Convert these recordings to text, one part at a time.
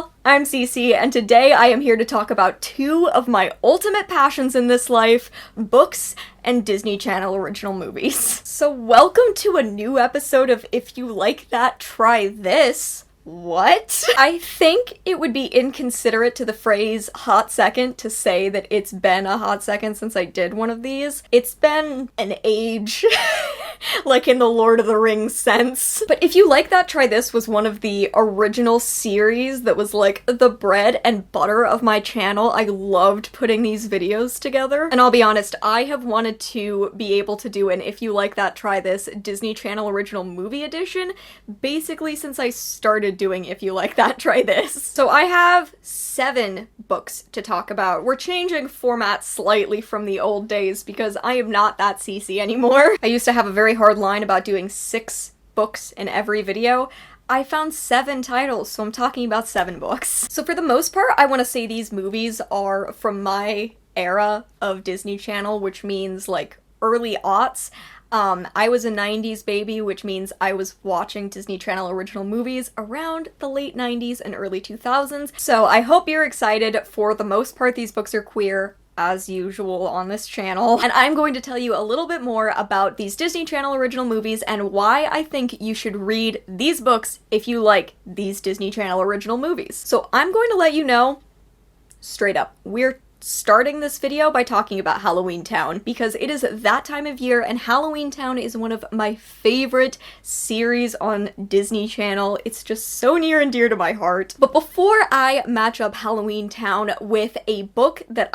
y'all, I'm Cece, and today I am here to talk about two of my ultimate passions in this life, books and Disney Channel original movies. So welcome to a new episode of If You Like That, Try This. What? I think it would be inconsiderate to the phrase hot second to say that it's been a hot second since I did one of these. It's been an age, like in the Lord of the Rings sense. But If You Like That, Try This was one of the original series that was like the bread and butter of my channel. I loved putting these videos together. And I'll be honest, I have wanted to be able to do an If You Like That, Try This Disney Channel original movie edition basically since I started doing If You Like That, Try This. So I have 7 books to talk about. We're changing format slightly from the old days because I am not that CC anymore. I used to have a very hard line about doing 6 books in every video. I found 7 titles, so I'm talking about 7 books. So for the most part, I want to say these movies are from my era of Disney Channel, which means like early aughts. I was a 90s baby, which means I was watching Disney Channel original movies around the late 90s and early 2000s. So I hope you're excited. For the most part, these books are queer, as usual on this channel. And I'm going to tell you a little bit more about these Disney Channel original movies and why I think you should read these books if you like these Disney Channel original movies. So I'm going to let you know, straight up, we're starting this video by talking about Halloweentown because it is that time of year and Halloweentown is one of my favorite series on Disney Channel. It's just so near and dear to my heart. But before I match up Halloweentown with a book that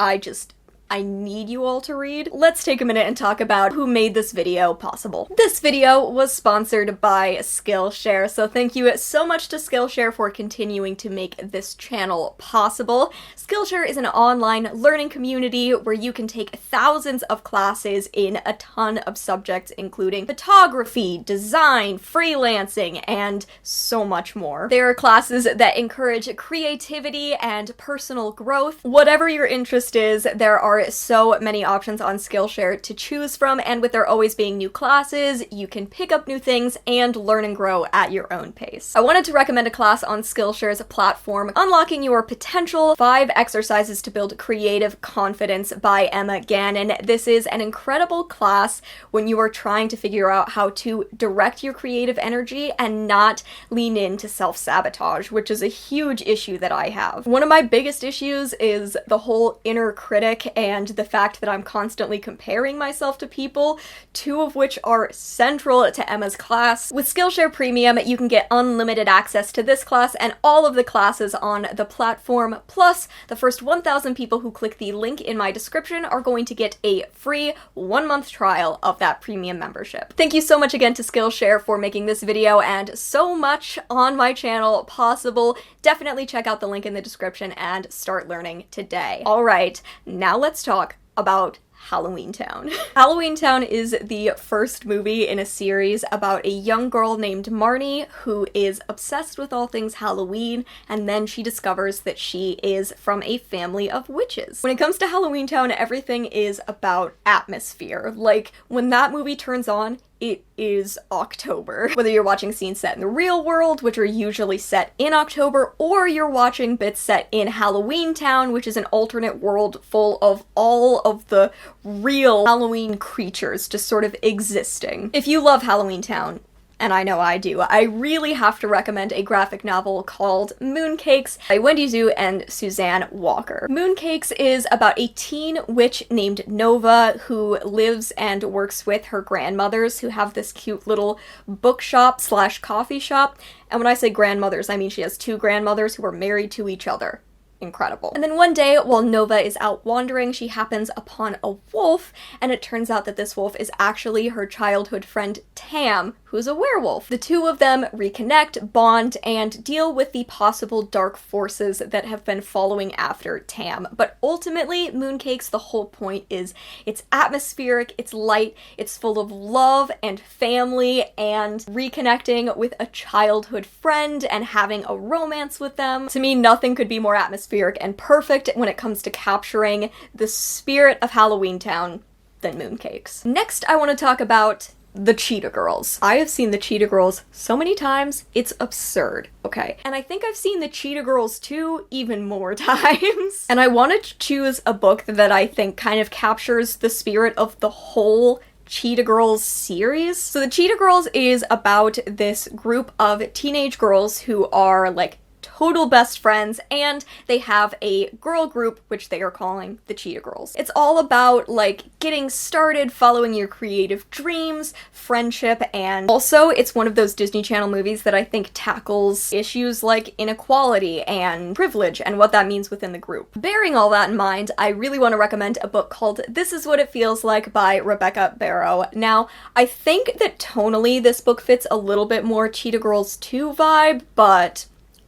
I need you all to read, let's take a minute and talk about who made this video possible. This video was sponsored by Skillshare, so thank you so much to Skillshare for continuing to make this channel possible. Skillshare is an online learning community where you can take thousands of classes in a ton of subjects, including photography, design, freelancing, and so much more. There are classes that encourage creativity and personal growth. Whatever your interest is, there are so many options on Skillshare to choose from, and with there always being new classes, you can pick up new things and learn and grow at your own pace. I wanted to recommend a class on Skillshare's platform, Unlocking Your Potential, 5 Exercises to Build Creative Confidence by Emma Gannon. This is an incredible class when you are trying to figure out how to direct your creative energy and not lean into self-sabotage, which is a huge issue that I have. One of my biggest issues is the whole inner critic and the fact that I'm constantly comparing myself to people, 2 of which are central to Emma's class. With Skillshare Premium, you can get unlimited access to this class and all of the classes on the platform, plus the first 1,000 people who click the link in my description are going to get a free 1-month trial of that premium membership. Thank you so much again to Skillshare for making this video and so much on my channel possible. Definitely check out the link in the description and start learning today. Alright, now let's talk about Halloweentown. Halloweentown is the first movie in a series about a young girl named Marnie who is obsessed with all things Halloween, and then she discovers that she is from a family of witches. When it comes to Halloweentown, everything is about atmosphere. Like, when that movie turns on, it is October. Whether you're watching scenes set in the real world, which are usually set in October, or you're watching bits set in Halloweentown, which is an alternate world full of all of the real Halloween creatures just sort of existing. If you love Halloweentown, and I know I do, I really have to recommend a graphic novel called Mooncakes by Wendy and Suzanne Walker. Mooncakes is about a teen witch named Nova who lives and works with her grandmothers who have this cute little bookshop slash coffee shop. And when I say grandmothers, I mean she has 2 grandmothers who are married to each other. Incredible. And then one day, while Nova is out wandering, she happens upon a wolf, and it turns out that this wolf is actually her childhood friend Tam, who's a werewolf. The 2 of them reconnect, bond, and deal with the possible dark forces that have been following after Tam. But ultimately, Mooncakes, the whole point is it's atmospheric, it's light, it's full of love and family and reconnecting with a childhood friend and having a romance with them. To me, nothing could be more atmospheric and perfect when it comes to capturing the spirit of Halloweentown than Mooncakes. Next, I want to talk about the Cheetah Girls. I have seen the Cheetah Girls so many times, it's absurd, okay? And I think I've seen the Cheetah Girls 2 even more times. And I wanted to choose a book that I think kind of captures the spirit of the whole Cheetah Girls series. So the Cheetah Girls is about this group of teenage girls who are like total best friends, and they have a girl group which they are calling the Cheetah Girls. It's all about like getting started, following your creative dreams, friendship, and also it's one of those Disney Channel movies that I think tackles issues like inequality and privilege and what that means within the group. Bearing all that in mind, I really want to recommend a book called This Is What It Feels Like by Rebecca Barrow. Now, I think that tonally this book fits a little bit more Cheetah Girls 2 vibe, but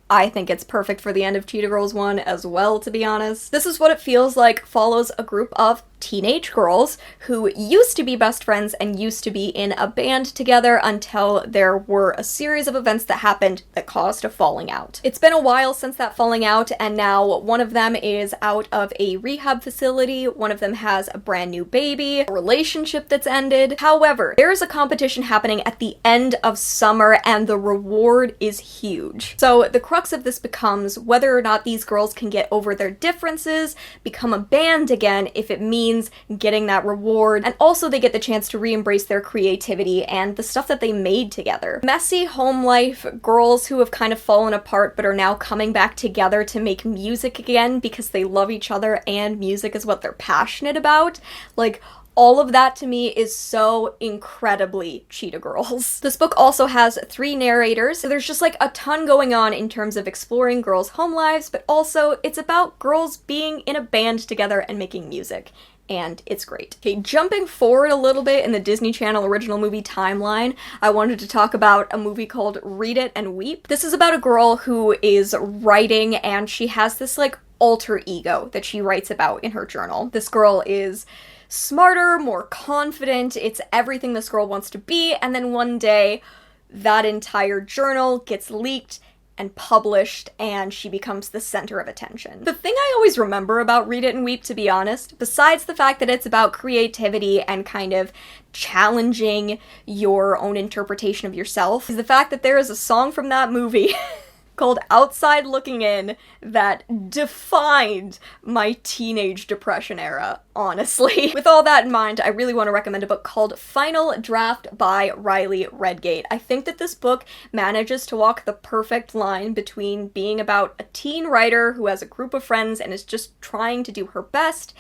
I think it's perfect for the end of Cheetah Girls 1 as well, to be honest. This Is What It Feels Like follows a group of teenage girls who used to be best friends and used to be in a band together until there were a series of events that happened that caused a falling out. It's been a while since that falling out, and now one of them is out of a rehab facility, one of them has a brand new baby, a relationship that's ended. However, there is a competition happening at the end of summer and the reward is huge. So the crux of this becomes whether or not these girls can get over their differences, become a band again if it means getting that reward, and also they get the chance to re-embrace their creativity and the stuff that they made together. Messy home life, girls who have kind of fallen apart but are now coming back together to make music again because they love each other and music is what they're passionate about. Like, all of that to me is so incredibly Cheetah Girls. This book also has 3 narrators, so there's just like a ton going on in terms of exploring girls' home lives, but also it's about girls being in a band together and making music. And it's great. Okay, jumping forward a little bit in the Disney Channel original movie timeline, I wanted to talk about a movie called Read It and Weep. This is about a girl who is writing and she has this like alter ego that she writes about in her journal. This girl is smarter, more confident, it's everything this girl wants to be, and then one day that entire journal gets leaked and published, and she becomes the center of attention. The thing I always remember about Read It and Weep, to be honest, besides the fact that it's about creativity and kind of challenging your own interpretation of yourself, is the fact that there is a song from that movie called Outside Looking In that defined my teenage depression era, honestly. With all that in mind, I really want to recommend a book called Final Draft by Riley Redgate. I think that this book manages to walk the perfect line between being about a teen writer who has a group of friends and is just trying to do her best,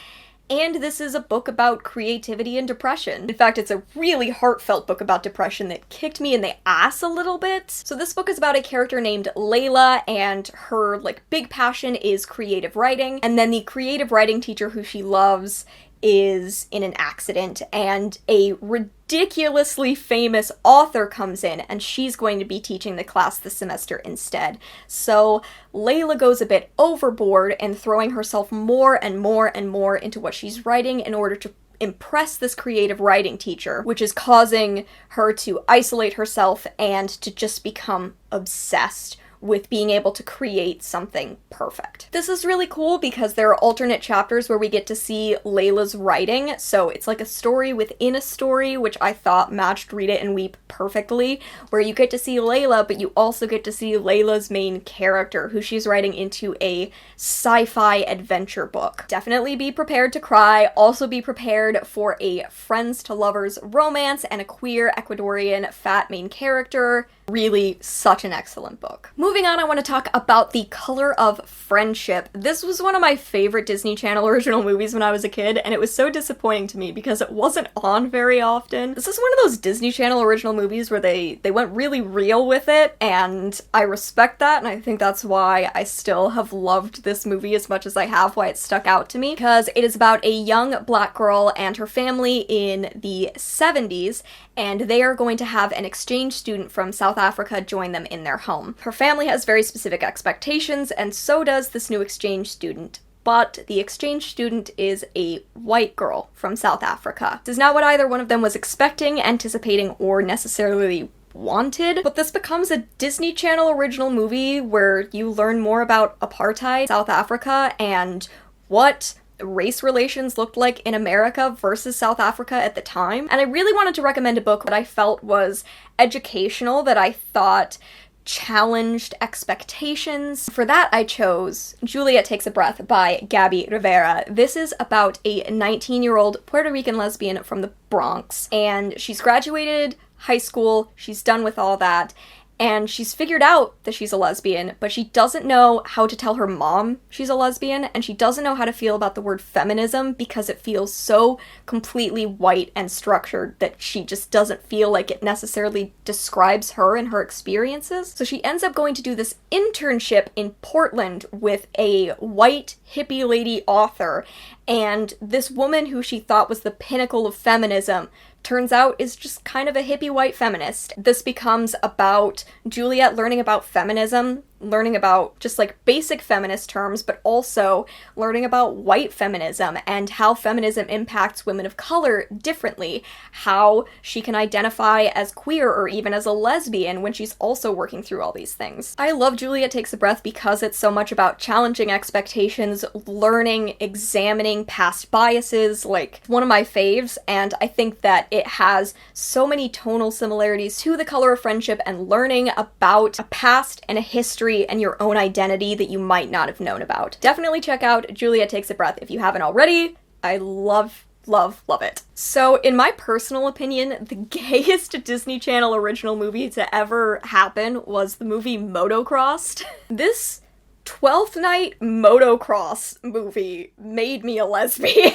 and this is a book about creativity and depression. In fact, it's a really heartfelt book about depression that kicked me in the ass a little bit. So this book is about a character named Layla, and her big passion is creative writing, and then the creative writing teacher who she loves is in an accident, and a ridiculously famous author comes in, and she's going to be teaching the class this semester instead. So Layla goes a bit overboard and throwing herself more and more and more into what she's writing in order to impress this creative writing teacher, which is causing her to isolate herself and to just become obsessed with being able to create something perfect. This is really cool because there are alternate chapters where we get to see Layla's writing, so it's like a story within a story, which I thought matched Read It and Weep perfectly, where you get to see Layla, but you also get to see Layla's main character, who she's writing into a sci-fi adventure book. Definitely be prepared to cry, also be prepared for a friends to lovers romance and a queer Ecuadorian fat main character. Really, such an excellent book. Moving on, I want to talk about The Color of Friendship. This was one of my favorite Disney Channel original movies when I was a kid, and it was so disappointing to me because it wasn't on very often. This is one of those Disney Channel original movies where they went really real with it, and I respect that, and I think that's why I still have loved this movie as much as I have, why it stuck out to me, because it is about a young black girl and her family in the 70s, and they are going to have an exchange student from South Africa join them in their home. Her family has very specific expectations, and so does this new exchange student. But the exchange student is a white girl from South Africa. This is not what either one of them was expecting, anticipating, or necessarily wanted, but this becomes a Disney Channel original movie where you learn more about apartheid, South Africa, and what race relations looked like in America versus South Africa at the time. And I really wanted to recommend a book that I felt was educational, that I thought challenged expectations. For that, I chose Juliet Takes a Breath by Gabby Rivera. This is about a 19-year-old Puerto Rican lesbian from the Bronx, and she's graduated high school, she's done with all that, and she's figured out that she's a lesbian, but she doesn't know how to tell her mom she's a lesbian, and she doesn't know how to feel about the word feminism because it feels so completely white and structured that she just doesn't feel like it necessarily describes her and her experiences. So she ends up going to do this internship in Portland with a white hippie lady author, and this woman who she thought was the pinnacle of feminism turns out is just kind of a hippie white feminist. This becomes about Juliet learning about feminism, learning about just like basic feminist terms, but also learning about white feminism and how feminism impacts women of color differently, how she can identify as queer or even as a lesbian when she's also working through all these things. I love Juliet Takes a Breath because it's so much about challenging expectations, learning, examining past biases, like one of my faves, and I think that it has so many tonal similarities to The Color of Friendship and learning about a past and a history and your own identity that you might not have known about. Definitely check out Juliet Takes a Breath if you haven't already. I love it. So, in my personal opinion, the gayest Disney Channel original movie to ever happen was the movie Motocrossed. This 12th Night Motocross movie made me a lesbian.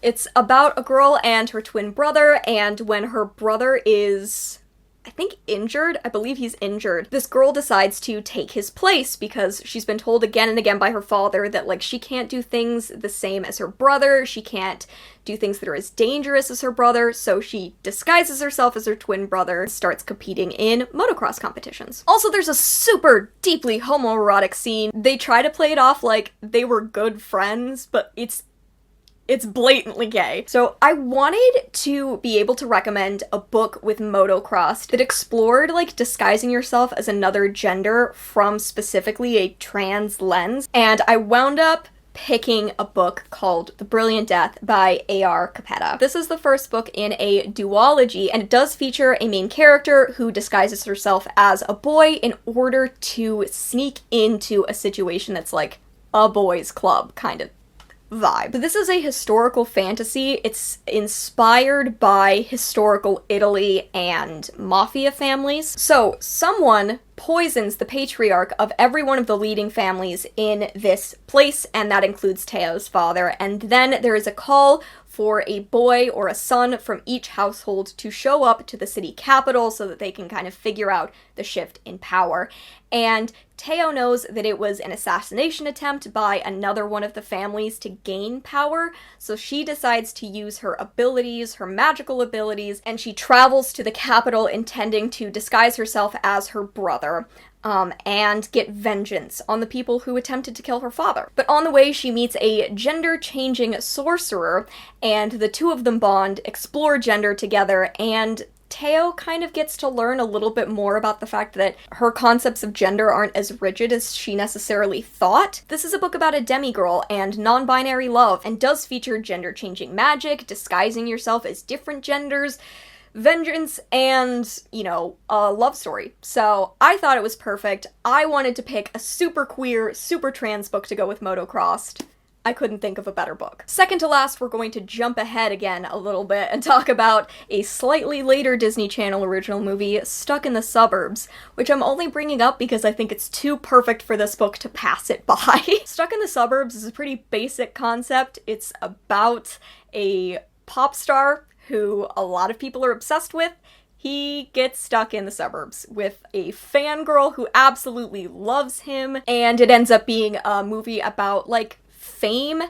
It's about a girl and her twin brother, and when her brother is, I think, injured. I believe he's injured. This girl decides to take his place because she's been told again and again by her father that, like, she can't do things the same as her brother, she can't do things that are as dangerous as her brother, so she disguises herself as her twin brother and starts competing in motocross competitions. Also, there's a super deeply homoerotic scene. They try to play it off like they were good friends, but it's blatantly gay. So I wanted to be able to recommend a book with Motocrossed that explored, like, disguising yourself as another gender from specifically a trans lens, and I wound up picking a book called The Brilliant Death by A.R. Capetta. This is the first book in a duology, and it does feature a main character who disguises herself as a boy in order to sneak into a situation that's like a boys' club kind of vibe. This is a historical fantasy. It's inspired by historical Italy and mafia families. So someone poisons the patriarch of every one of the leading families in this place, and that includes Teo's father. And then there is a call for a boy or a son from each household to show up to the city capital so that they can kind of figure out the shift in power. And Teo knows that it was an assassination attempt by another one of the families to gain power, so she decides to use her abilities, her magical abilities, and she travels to the capital intending to disguise herself as her brother. And get vengeance on the people who attempted to kill her father. But on the way, she meets a gender-changing sorcerer, and the two of them bond, explore gender together, and Teo kind of gets to learn a little bit more about the fact that her concepts of gender aren't as rigid as she necessarily thought. This is a book about a demigirl and non-binary love, and does feature gender-changing magic, disguising yourself as different genders, vengeance, and, you know, a love story. So I thought it was perfect. I wanted to pick a super queer, super trans book to go with Motocrossed. I couldn't think of a better book. Second to last, we're going to jump ahead again a little bit and talk about a slightly later Disney Channel original movie, Stuck in the Suburbs, which I'm only bringing up because I think it's too perfect for this book to pass it by. Stuck in the Suburbs is a pretty basic concept. It's about a pop star who a lot of people are obsessed with. He gets stuck in the suburbs with a fangirl who absolutely loves him, and it ends up being a movie about, like, fame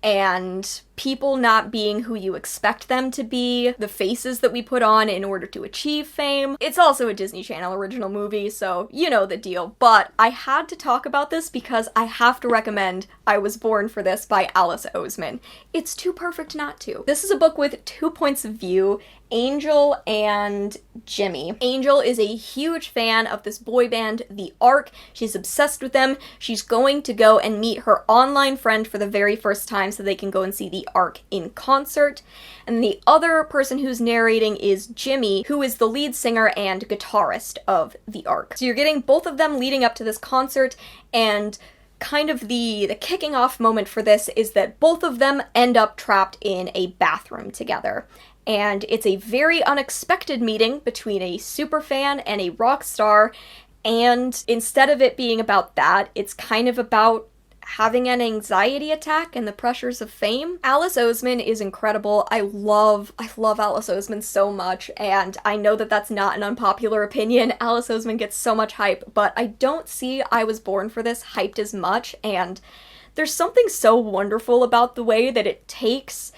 and people not being who you expect them to be, the faces that we put on in order to achieve fame. It's also a Disney Channel original movie, so you know the deal. But I had to talk about this because I have to recommend I Was Born for This by Alice Oseman. It's too perfect not to. This is a book with 2 points of view, Angel and Jimmy. Angel is a huge fan of this boy band, The Ark. She's obsessed with them. She's going to go and meet her online friend for the very first time so they can go and see The Ark in concert. And the other person who's narrating is Jimmy, who is the lead singer and guitarist of The Ark. So you're getting both of them leading up to this concert, and kind of the kicking off moment for this is that both of them end up trapped in a bathroom together. And it's a very unexpected meeting between a superfan and a rock star, and instead of it being about that, it's kind of about having an anxiety attack and the pressures of fame. Alice Oseman is incredible. I love Alice Oseman so much, and I know that that's not an unpopular opinion. Alice Oseman gets so much hype, but I don't see I Was Born for This hyped as much, and there's something so wonderful about the way that it takes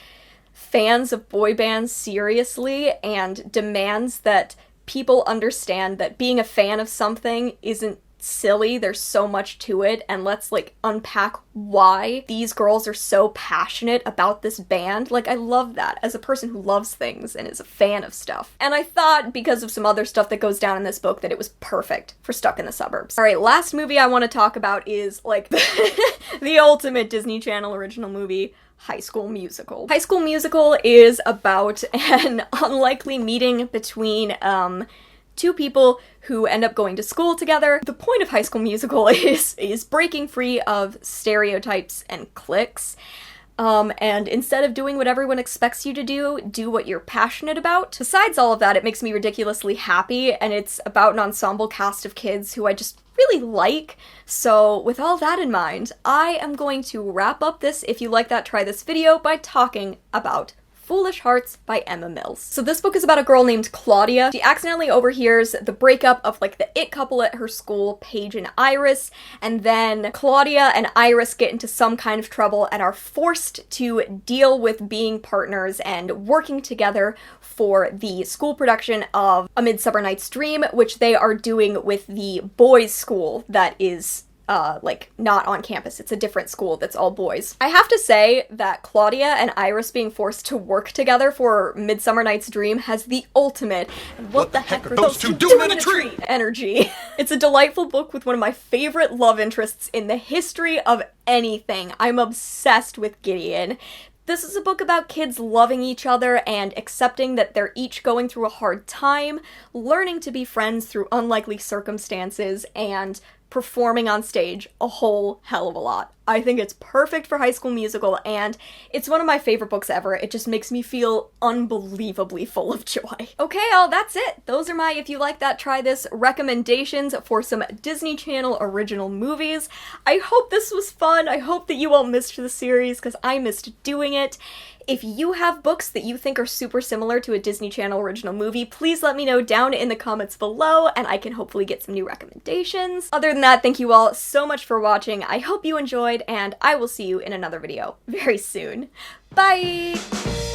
fans of boy bands seriously and demands that people understand that being a fan of something isn't silly. There's so much to it, and let's unpack why these girls are so passionate about this band. I love that as a person who loves things and is a fan of stuff. And I thought, because of some other stuff that goes down in this book, that it was perfect for Stuck in the Suburbs. Alright, last movie I want to talk about is the ultimate Disney Channel original movie, High School Musical. High School Musical is about an unlikely meeting between two people who end up going to school together. The point of High School Musical is breaking free of stereotypes and cliques. And instead of doing what everyone expects you to do what you're passionate about. Besides all of that, it makes me ridiculously happy, and it's about an ensemble cast of kids who I just really like. So with all that in mind, I am going to wrap up this If You Like That, Try This video by talking about Foolish Hearts by Emma Mills. So this book is about a girl named Claudia. She accidentally overhears the breakup of the it couple at her school, Paige and Iris, and then Claudia and Iris get into some kind of trouble and are forced to deal with being partners and working together for the school production of A Midsummer Night's Dream, which they are doing with the boys' school that is not on campus. It's a different school that's all boys. I have to say that Claudia and Iris being forced to work together for Midsummer Night's Dream has the ultimate what the heck are those two doing in a tree energy. It's a delightful book with one of my favorite love interests in the history of anything. I'm obsessed with Gideon. This is a book about kids loving each other and accepting that they're each going through a hard time, learning to be friends through unlikely circumstances, and performing on stage a whole hell of a lot. I think it's perfect for High School Musical, and it's one of my favorite books ever. It just makes me feel unbelievably full of joy. Okay, that's it. Those are my If You Like That, Try This recommendations for some Disney Channel original movies. I hope this was fun. I hope that you all missed the series, because I missed doing it. If you have books that you think are super similar to a Disney Channel original movie, please let me know down in the comments below, and I can hopefully get some new recommendations. Other than that, thank you all so much for watching. I hope you enjoyed, and I will see you in another video very soon. Bye!